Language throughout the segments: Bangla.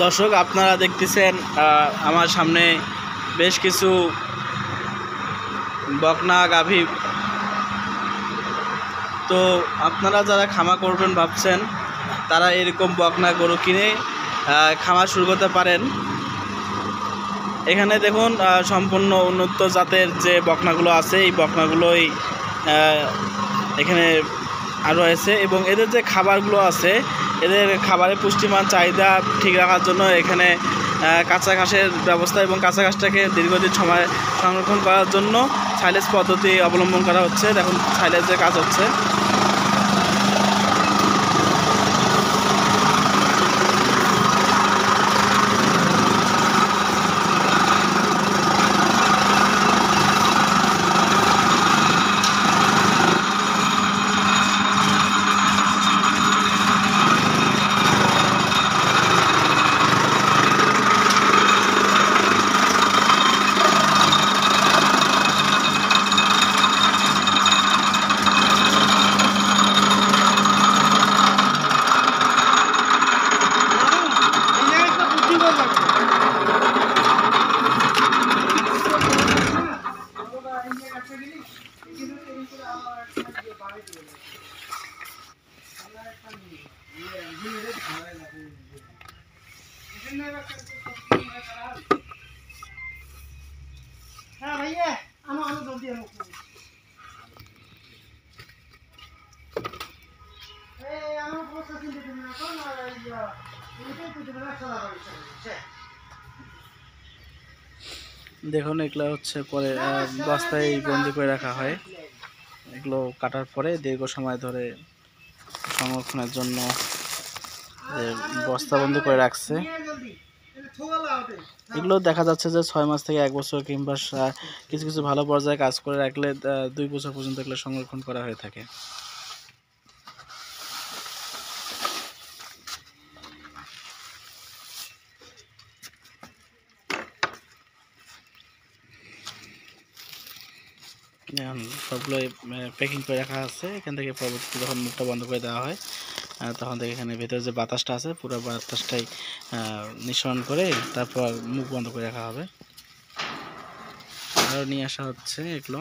দর্শক আপনারা দেখতেছেন আমার সামনে বেশ কিছু বকনা গাভী। তো আপনারা যারা খামার করবেন ভাবছেন তারা এরকম বকনা গরু কিনে খামার শুরু করতে পারেন। এখানে দেখুন সম্পূর্ণ উন্নত জাতের যে বকনাগুলো আছে এই বকনাগুলোই এখানে আর রয়েছে এবং এদের যে খাবারগুলো আছে এদের খাবারের পুষ্টিমান চাহিদা ঠিক রাখার জন্য এখানে কাঁচা ঘাসের ব্যবস্থা এবং কাঁচা ঘাসটাকে দীর্ঘদিন সময় সংরক্ষণ করার জন্য সাইলেজ পদ্ধতি অবলম্বন করা হচ্ছে। দেখুন সাইলেজের কাজ হচ্ছে। हाँ भैया आनो आनो जल्दी आनो ए आनो प्रोसेसिंग दे देना कौन आ रहा है ये इनके कुछ बना चला रहा है। দেখুন এগুলো হচ্ছে পরে বস্তায় বন্দি করে রাখা হয়। এগুলো কাটার পরে দীর্ঘ সময় ধরে সংরক্ষণের জন্য বস্তাবন্দি করে রাখছে। এগুলো দেখা যাচ্ছে যে 6 মাস থেকে 1 বছর কিংবা কিছু কিছু ভালো পর্যায়ে কাজ করে রাখলে 2 বছর পর্যন্ত এগুলো সংরক্ষণ করা হয়ে থাকে। সবগুলো প্যাকিং করে রাখা আছে। এখান থেকে পরবর্তীতে যখন মুখটা বন্ধ করে দেওয়া হয় তখন থেকে এখানে ভেতরে যে বাতাসটা আছে পুরো বাতাসটাই নিঃসরণ করে তারপর মুখ বন্ধ করে রাখা হবে। আরও নিয়ে আসা হচ্ছে এগুলো।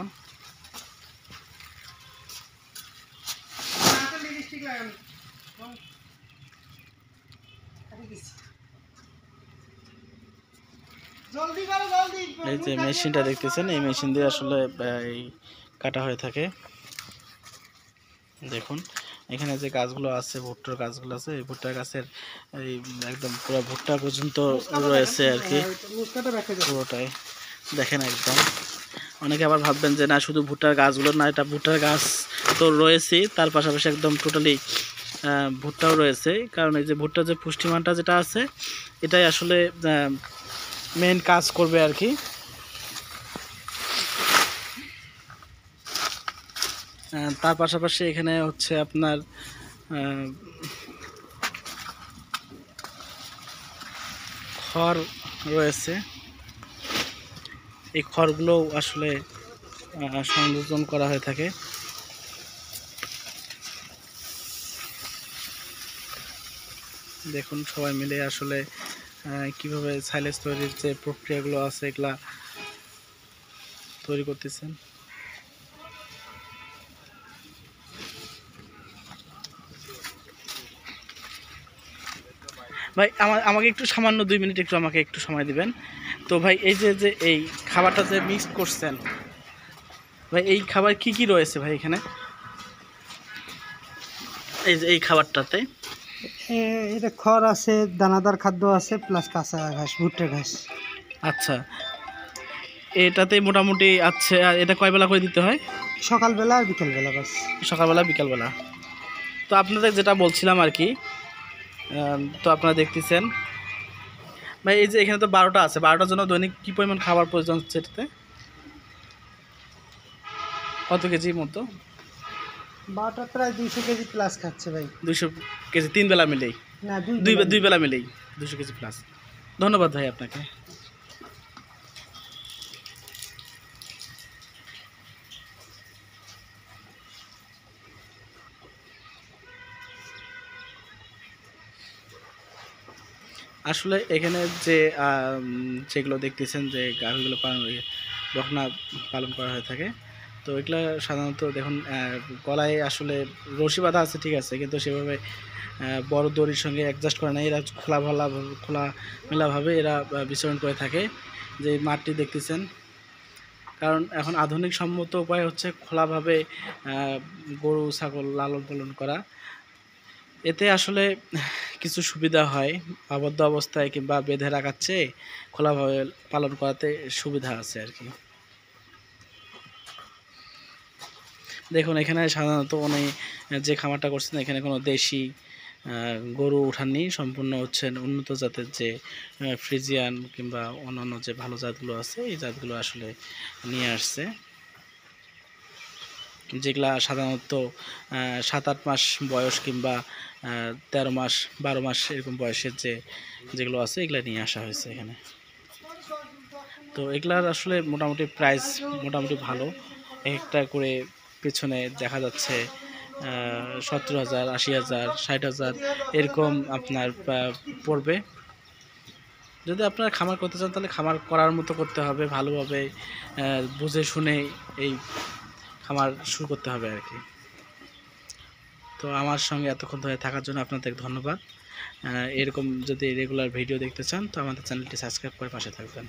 এই যে মেশিনটা দেখতেছেন এই মেশিন দিয়ে আসলে এই কাটা হয়ে থাকে। দেখুন এখানে যে গাছগুলো আছে ভুট্টার গাছগুলো আছে এই ভুট্টার গাছের এই একদম পুরো ভুট্টা পর্যন্ত রয়েছে আর কি পুরোটাই দেখেন একদম। অনেকে আবার ভাববেন যে না শুধু ভুট্টার গাছগুলো না, এটা ভুট্টার গাছ তো রয়েছে তার পাশাপাশি একদম টোটালি ভুট্টাও রয়েছে। কারণ এই যে ভুট্টার যে পুষ্টিমানটা যেটা আছে এটাই আসলে মেইন কাজ করবে আর কি। তার পাশাপাশি এখানে হচ্ছে আপনার খড় রয়েছে। এই খড়গুলো আসলে সংযোজন করা হয়ে থাকে। দেখুন সবাই মিলে আসলে কিভাবে সাইলেজ তৈরির যে প্রক্রিয়াগুলো আছে এগুলা তৈরি করতেছেন। ভাই আমাকে একটু সামান্য 2 মিনিট একটু আমাকে একটু সময় দিবেন। তো ভাই এই যে এই খাবারটা যে মিক্স করছেন ভাই এই খাবার কি কি রয়েছে ভাই এখানে এই যে এই খাবারটাতে? এটা খড় আছে, দানাদার খাদ্য আছে, প্লাস কাঁচা ঘাস, ভুট্টা ঘাস। আচ্ছা এটাতে মোটামুটি আছে। আর এটা কয় বেলা করে দিতে হয়? সকালবেলা আর বিকেলবেলা বাস। সকালবেলা বিকালবেলা। তো আপনাদের যেটা বলছিলাম আর কি তো আপনারা দেখতেছেন ভাই এই যে এখানে তো 12টা আছে, 12টার জন্য দৈনিক কী পরিমাণ খাবার প্রয়োজন হচ্ছে এটাতে? কত কেজি মতো? 12টা প্রায় 200 কেজি প্লাস খাচ্ছে ভাই। 200 কেজি 3 বেলা মিলেই? না দুই বেলা মিলেই 200 কেজি প্লাস। ধন্যবাদ ভাই আপনাকে। আসলে এখানে যে যেগুলো দেখতেছেন যে গাভীগুলো বকনা পালন করা হয়ে থাকে, তো এগুলা সাধারণত দেখুন গলায় আসলে রশি বাঁধা আছে ঠিক আছে, কিন্তু সেভাবে বড় দড়ির সঙ্গে অ্যাডজাস্ট করে না। এরা খোলা মেলাভাবে এরা বিচরণ করে থাকে। যে মাঠটি দেখতেছেন, কারণ এখন আধুনিক সম্মত উপায় হচ্ছে খোলাভাবে গরু ছাগল লালন পালন করা। এতে আসলে কিছু সুবিধা হয়, আবদ্ধ অবস্থায় কিংবা বেঁধে রাখার চেয়ে খোলাভাবে পালন করাতে সুবিধা আছে আর কি। দেখুন এখানে সাধারণত উনি যে খামারটা করছেন এখানে কোনো দেশি গরু উঠাননি, সম্পূর্ণ হচ্ছেন উন্নত জাতের যে ফ্রিজিয়ান কিংবা অন্যান্য যে ভালো জাতগুলো আছে এই জাতগুলো আসলে নিয়ে আসছে, যেগুলা সাধারণত 7-8 মাস বয়স কিংবা 13 মাস 12 মাস এরকম বয়সের যেগুলো আছে এগুলো নিয়ে আসা হয়েছে এখানে। তো এগুলার আসলে মোটামুটি প্রাইস মোটামুটি ভালো, একটা করে পেছনে দেখা যাচ্ছে 70,000, 80,000, 60,000 এরকম আপনার পড়বে। যদি আপনারা খামার করতে চান তাহলে খামার করার মতো করতে হবে, ভালোভাবে বুঝে শুনে এই খামার শুরু করতে হবে আর কি। তো আমার সঙ্গে এতক্ষণ ধরে থাকার জন্য আপনাদের ধন্যবাদ। এরকম যদি রেগুলার ভিডিও দেখতে চান তো আমাদের চ্যানেলটি সাবস্ক্রাইব করে পাশে থাকবেন।